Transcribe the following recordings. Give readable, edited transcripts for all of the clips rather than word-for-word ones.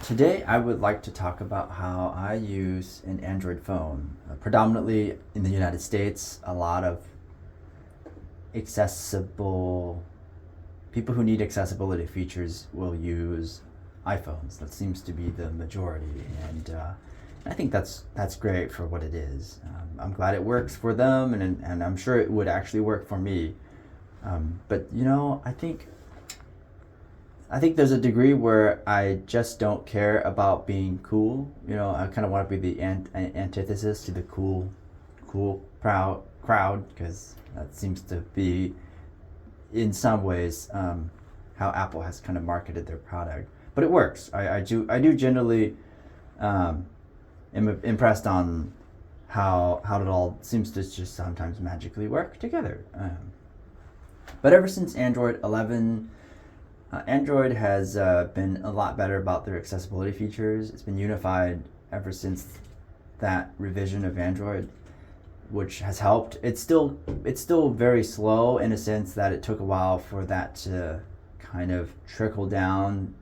Today, I would like to talk about how I use an Android phone. Predominantly in the United States, a lot of accessible people who need accessibility features will use iPhones. That seems to be the majority, and I think that's great for what it is. I'm glad it works for them, and I'm sure it would actually work for me. But I think there's a degree where I just don't care about being cool. I kind of want to be the antithesis to the cool, proud crowd, because that seems to be, in some ways, how Apple has kind of marketed their product. But it works. I do generally am impressed on how it all seems to just sometimes magically work together. But ever since Android 11. Android has been a lot better about their accessibility features. It's been unified ever since that revision of Android, which has helped. It's still very slow in a sense that it took a while for that to kind of trickle down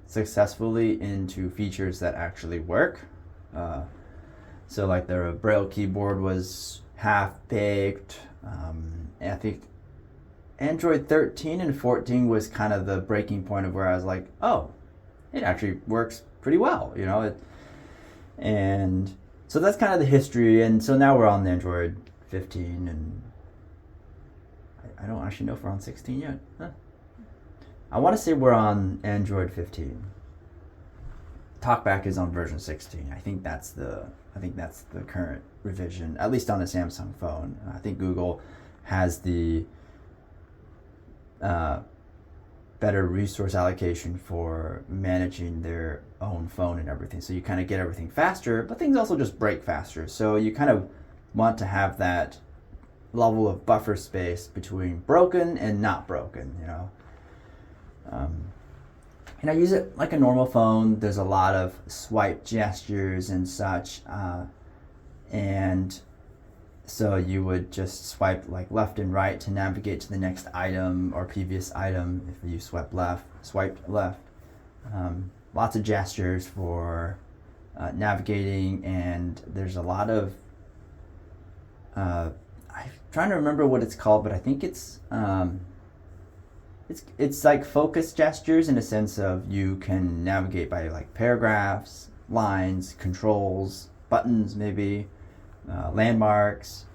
successfully into features that actually work. So like the Braille keyboard was half baked. I think Android 13 and 14 was kind of the breaking point of where I was like, oh, it actually works pretty well. And so that's kind of the history. And so now we're on Android 15, and I don't actually know if we're on 16 yet. Huh. I want to say we're on Android 15. TalkBack is on version 16. I think that's the current revision, at least on a Samsung phone. I think Google has the better resource allocation for managing their own phone and everything. So you kind of get everything faster, but things also just break faster. So you kind of want to have that level of buffer space between broken and not broken. And I use it like a normal phone. There's a lot of swipe gestures and such, and so you would just swipe like left and right to navigate to the next item or previous item. If you swiped left. Lots of gestures for navigating, and there's a lot of. I'm trying to remember what it's called, but I think it's like focus gestures in a sense of you can navigate by like paragraphs, lines, controls, buttons, maybe. Landmarks.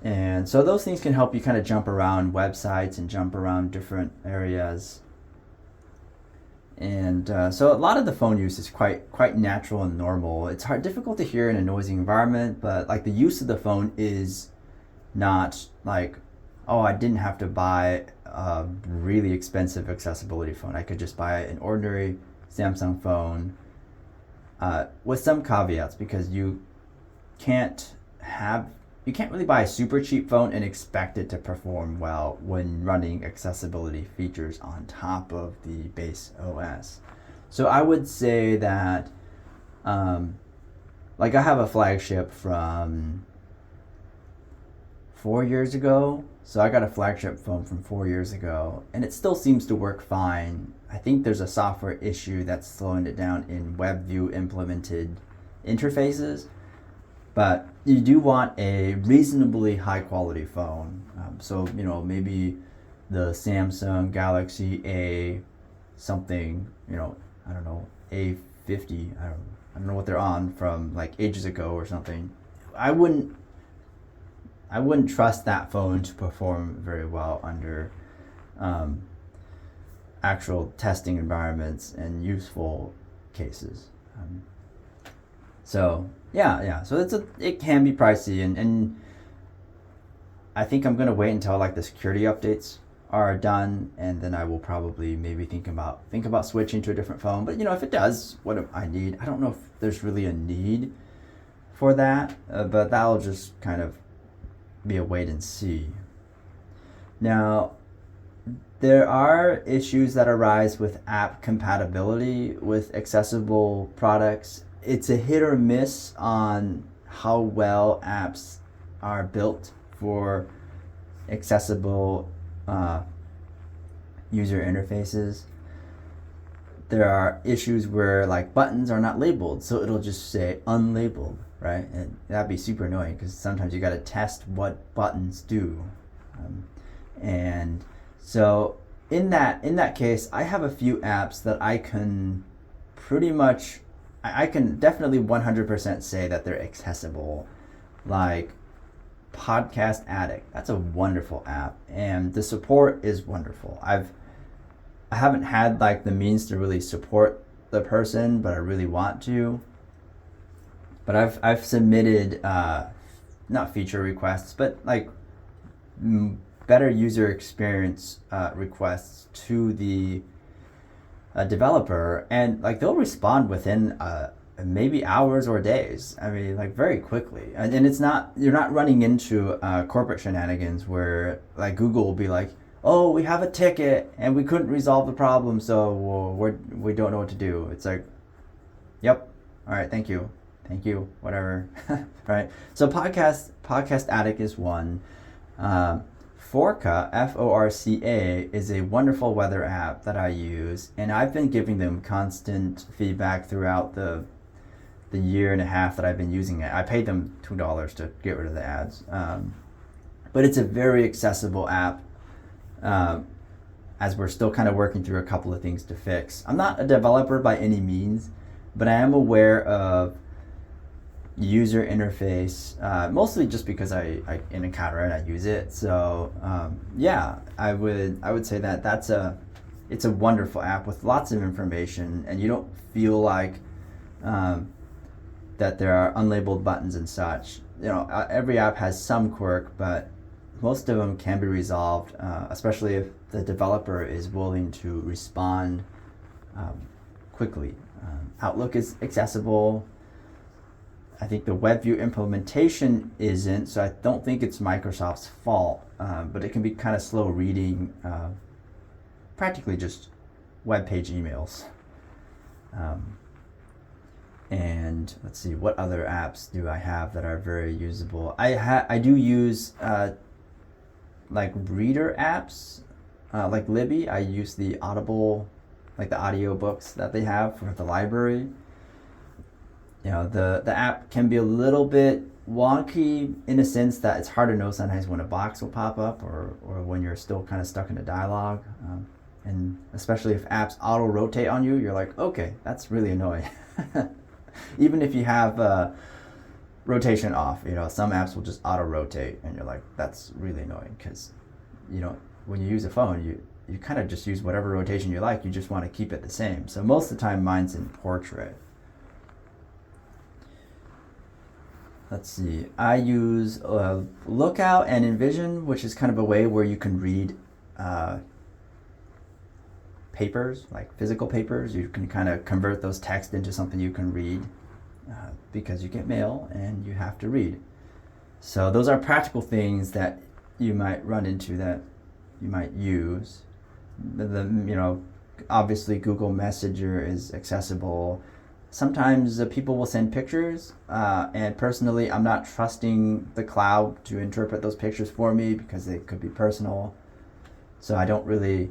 And so those things can help you kind of jump around websites and jump around different areas. And so a lot of the phone use is quite natural and normal. It's difficult to hear in a noisy environment, but like the use of the phone is not like, oh, I didn't have to buy a really expensive accessibility phone. I could just buy an ordinary Samsung phone with some caveats, because you can't really buy a super cheap phone and expect it to perform well when running accessibility features on top of the base OS. So I would say that like I have a flagship from 4 years ago. So I got a flagship phone from 4 years ago, and it still seems to work fine. I think there's a software issue that's slowing it down in WebView implemented interfaces. But you do want a reasonably high quality phone. So maybe the Samsung Galaxy A something, I don't know, A50. I don't know what they're on from like ages ago or something. I wouldn't trust that phone to perform very well under actual testing environments and useful cases. So yeah. So it can be pricey, and I think I'm gonna wait until like the security updates are done, and then I will probably maybe think about switching to a different phone. But if it does what I need, I don't know if there's really a need for that, but that'll just kind of be a wait and see. Now, there are issues that arise with app compatibility with accessible products. It's a hit or miss on how well apps are built for accessible user interfaces. there are issues where like buttons are not labeled, so it'll just say unlabeled, right? And that'd be super annoying because sometimes you got to test what buttons do. And so in that case, I have a few apps that I can pretty much, I can definitely 100% say that they're accessible, like Podcast Addict. That's a wonderful app, and the support is wonderful. I haven't had like the means to really support the person, but I really want to. But I've submitted not feature requests, but like better user experience requests to the developer, and like they'll respond within maybe hours or days. I mean, like very quickly. And it's not, you're not running into corporate shenanigans where like Google will be like, oh, we have a ticket and we couldn't resolve the problem, so we don't know what to do. It's like, yep, all right, thank you, whatever, right? So Podcast Addict is one. Forca, Forca, is a wonderful weather app that I use, and I've been giving them constant feedback throughout the year and a half that I've been using it. I paid them $2 to get rid of the ads, but it's a very accessible app. As we're still kind of working through a couple of things to fix. I'm not a developer by any means, but I am aware of user interface, mostly just because I encounter it and I use it. So yeah, I would say that it's a wonderful app with lots of information, and you don't feel like that there are unlabeled buttons and such. You know, every app has some quirk, but most of them can be resolved, especially if the developer is willing to respond quickly. Outlook is accessible. I think the WebView implementation isn't, so I don't think it's Microsoft's fault, but it can be kind of slow reading practically just web page emails. And let's see, what other apps do I have that are very usable? I do use like reader apps, like Libby. I use the Audible, like the audio books that they have for the library. You know, the app can be a little bit wonky in a sense that it's hard to know sometimes when a box will pop up or when you're still kind of stuck in a dialogue. And especially if apps auto-rotate on you, you're like, okay, that's really annoying. Even if you have rotation off, you know, some apps will just auto-rotate and you're like, that's really annoying because, you know, when you use a phone, you kind of just use whatever rotation you like. You just want to keep it the same. So most of the time mine's in portrait. Let's see, I use Lookout and Envision, which is kind of a way where you can read papers, like physical papers. You can kind of convert those text into something you can read because you get mail and you have to read. So those are practical things that you might run into, that you might use. You know, obviously Google Messenger is accessible. Sometimes people will send pictures, and personally, I'm not trusting the cloud to interpret those pictures for me because they could be personal. So I don't really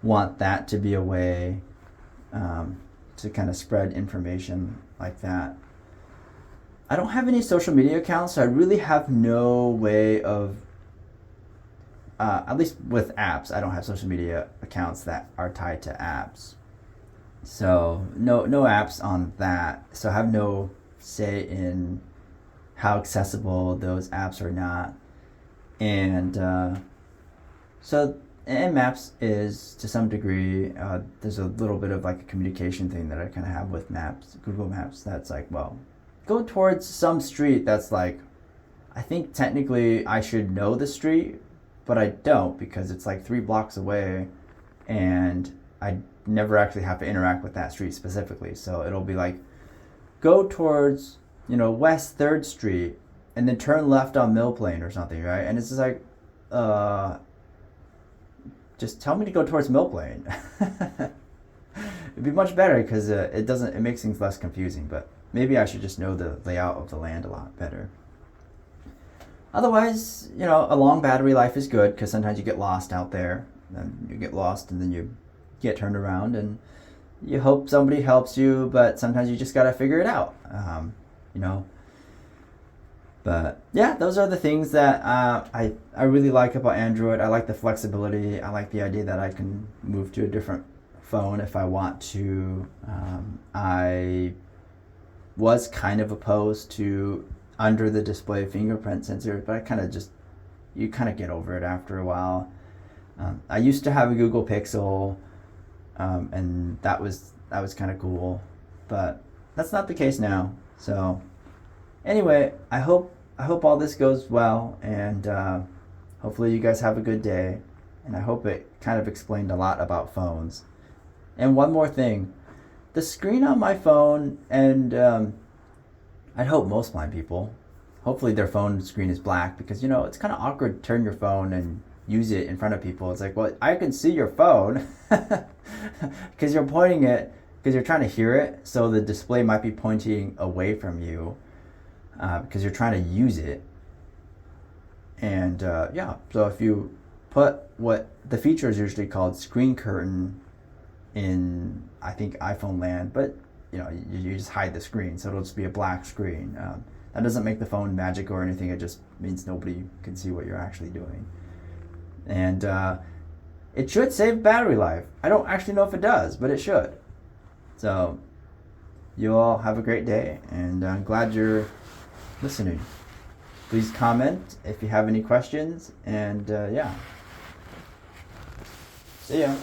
want that to be a way to kind of spread information like that. I don't have any social media accounts, so I really have no way of, at least with apps, I don't have social media accounts that are tied to apps. So no apps on that. So I have no say in how accessible those apps are not. And so and Maps is to some degree, there's a little bit of like a communication thing that I kind of have with Maps, Google Maps. That's like, well, go towards some street that's like, I think technically I should know the street, but I don't because it's like 3 blocks away and I never actually have to interact with that street specifically. So it'll be like, go towards, you know, West 3rd Street and then turn left on Mill Plain or something, right? And it's just like, just tell me to go towards Mill Plain. It'd be much better because it makes things less confusing, but maybe I should just know the layout of the land a lot better. Otherwise, you know, a long battery life is good because sometimes you get lost out there. Then you get lost and then you get turned around, and you hope somebody helps you, but sometimes you just gotta figure it out. You know. But yeah, those are the things that I really like about Android. I like the flexibility. I like the idea that I can move to a different phone if I want to. I was kind of opposed to under the display fingerprint sensors, but I kind of just, you kind of get over it after a while. I used to have a Google Pixel, and that was kind of cool, but that's not the case now. So anyway, I hope all this goes well, and hopefully you guys have a good day. And I hope it kind of explained a lot about phones. And one more thing, the screen on my phone, and I'd hope most blind people, hopefully their phone screen is black, because it's kind of awkward to turn your phone and use it in front of people. It's like, well, I can see your phone because you're pointing it, because you're trying to hear it, so the display might be pointing away from you because you're trying to use it. And yeah, so if you put what the feature is usually called screen curtain in, I think, iPhone land, but you just hide the screen, so it'll just be a black screen. That doesn't make the phone magic or anything. It just means nobody can see what you're actually doing. And it should save battery life. I don't actually know if it does, but it should. So you all have a great day, and I'm glad you're listening. Please comment if you have any questions, and yeah. See ya.